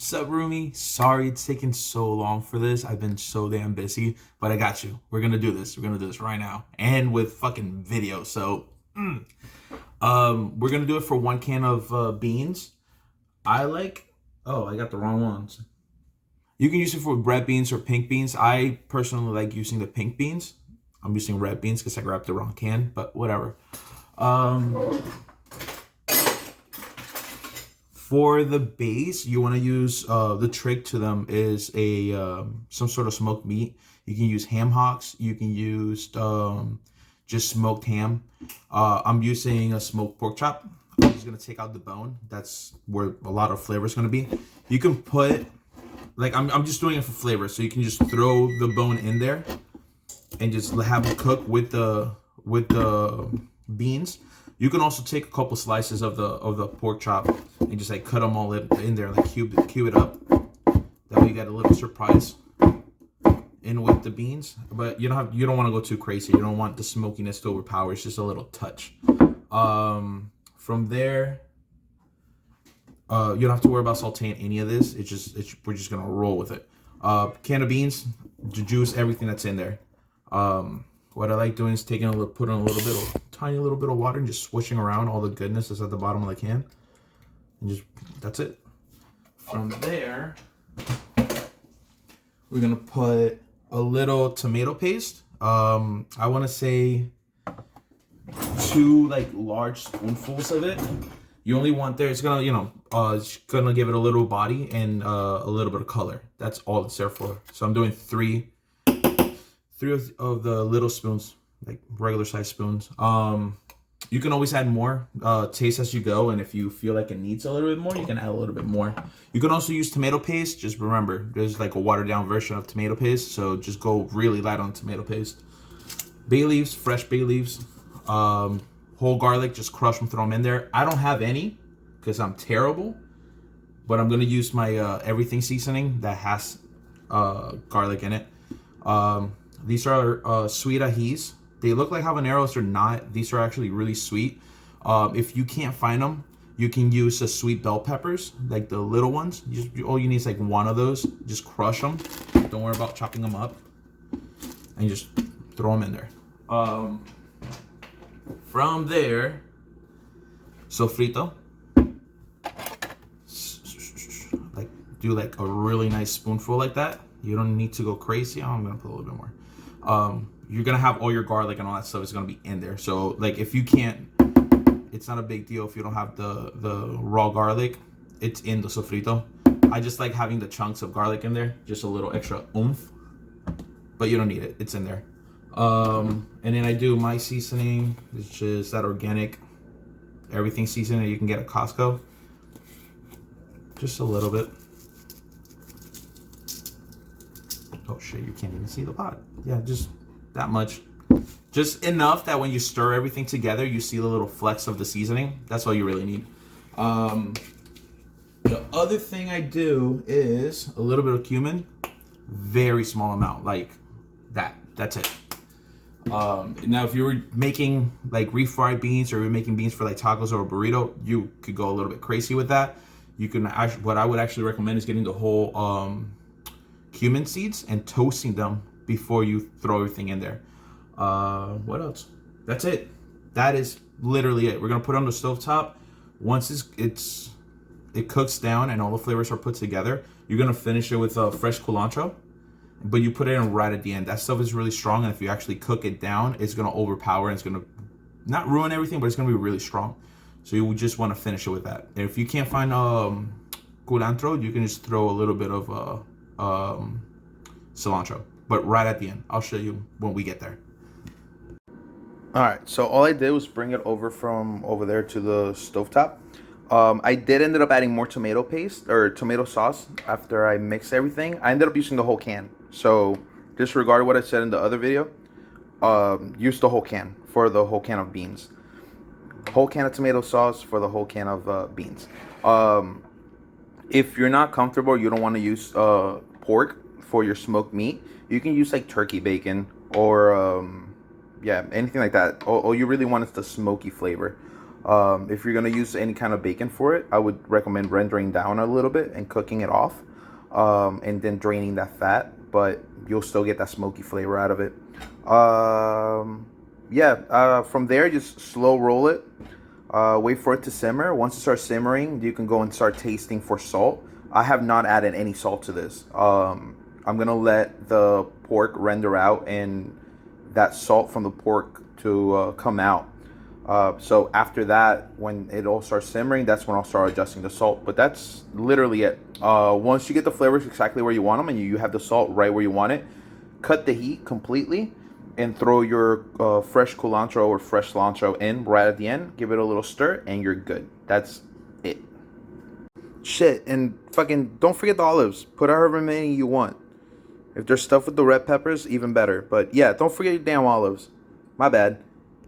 Sup, Rumi? Sorry it's taken so long for this. I've been so damn busy, but I got you. We're gonna do this. We're gonna do this right now, and with fucking video. So, we're gonna do it for 1 can of beans. I like. Oh, I got the wrong ones. You can use it for red beans or pink beans. I personally like using the pink beans. I'm using red beans because I grabbed the wrong can, but whatever. Um, For the base, you want to use the trick to them is a some sort of smoked meat. You can use ham hocks. You can use just smoked ham. I'm using a smoked pork chop. I'm just gonna take out the bone. That's where a lot of flavor is gonna be. You can put like I'm just doing it for flavor, so you can just throw the bone in there and just have it cook with the beans. You can also take a couple slices of the pork chop and just like cut them all in there, like cube it up. That way you get a little surprise in with the beans. But you don't want to go too crazy. You don't want the smokiness to overpower. It's just a little touch. From there, you don't have to worry about sauteing any of this. We're just gonna roll with it. Can of beans, the juice, everything that's in there. What I like doing is putting a little bit of tiny little bit of water and just swishing around all the goodness that's at the bottom of the can. And just that's it. From there, we're gonna put a little tomato paste. I want to say 2 like large spoonfuls of it. You only want there. It's gonna it's gonna give it a little body and a little bit of color. That's all it's there for. So I'm doing three of the little spoons, like regular size spoons. You can always add more, taste as you go, and if you feel like it needs a little bit more, you can add a little bit more. You can also use tomato paste. Just remember, there's like a watered down version of tomato paste, so just go really light on tomato paste. Bay leaves, fresh bay leaves, whole garlic, just crush them, throw them in there. I don't have any because I'm terrible, but I'm gonna use my everything seasoning that has garlic in it. These are sweet ajis. They look like habaneros, they're not. These are actually really sweet. If you can't find them, you can use the sweet bell peppers, like the little ones. All you need is like 1 of those. Just crush them. Don't worry about chopping them up. And just throw them in there. From there, sofrito. Like do like a really nice spoonful like that. You don't need to go crazy. I'm gonna put a little bit more. You're gonna have all your garlic and all that stuff is gonna be in there. So like if you can't, it's not a big deal if you don't have the raw garlic. It's in the sofrito. I just like having the chunks of garlic in there, just a little extra oomph. But you don't need it. It's in there. And then I do my seasoning, which is that organic everything seasoning that you can get at Costco. Just a little bit. Oh shit, you can't even see the pot. Yeah, just that much. Just enough that when you stir everything together, you see the little flecks of the seasoning. That's all you really need. The other thing I do is a little bit of cumin. Very small amount, like that. That's it. Now, if you were making like refried beans or you're making beans for like tacos or a burrito, you could go a little bit crazy with that. You can actually, what I would actually recommend is getting the whole cumin seeds and toasting them before you throw everything in there. What else? That's it. That is literally it. We're gonna put it on the stovetop. Once it cooks down and all the flavors are put together, you're gonna finish it with fresh culantro, but you put it in right at the end. That stuff is really strong, and if you actually cook it down, it's gonna overpower and it's gonna not ruin everything, but it's gonna be really strong. So you just want to finish it with that. And if you can't find culantro, you can just throw a little bit of cilantro, but right at the end. I'll show you when we get there. All right, so all I did was bring it over from over there to the stovetop. I did ended up adding more tomato paste or tomato sauce after I mixed everything. I ended up using the whole can. So disregard what I said in the other video. Use the whole can for the whole can of beans. Whole can of tomato sauce for the whole can of beans. If you're not comfortable, you don't want to use pork for your smoked meat, you can use like turkey bacon or yeah, anything like that. All you really want is the smoky flavor. If you're gonna use any kind of bacon for it, I would recommend rendering down a little bit and cooking it off, and then draining that fat. But you'll still get that smoky flavor out of it. Yeah. From there, just slow roll it. Wait for it to simmer. Once it starts simmering, you can go and start tasting for salt. I have not added any salt to this. I'm gonna let the pork render out and that salt from the pork to come out. So after that, when it all starts simmering, that's when I'll start adjusting the salt. But that's literally it. Once you get the flavors exactly where you want them and you have the salt right where you want it, cut the heat completely and throw your fresh culantro or fresh cilantro in right at the end. Give it a little stir and you're good. That's it. Shit, and fucking don't forget the olives. Put however many you want. If there's stuff with the red peppers, even better. But yeah, don't forget your damn olives. My bad.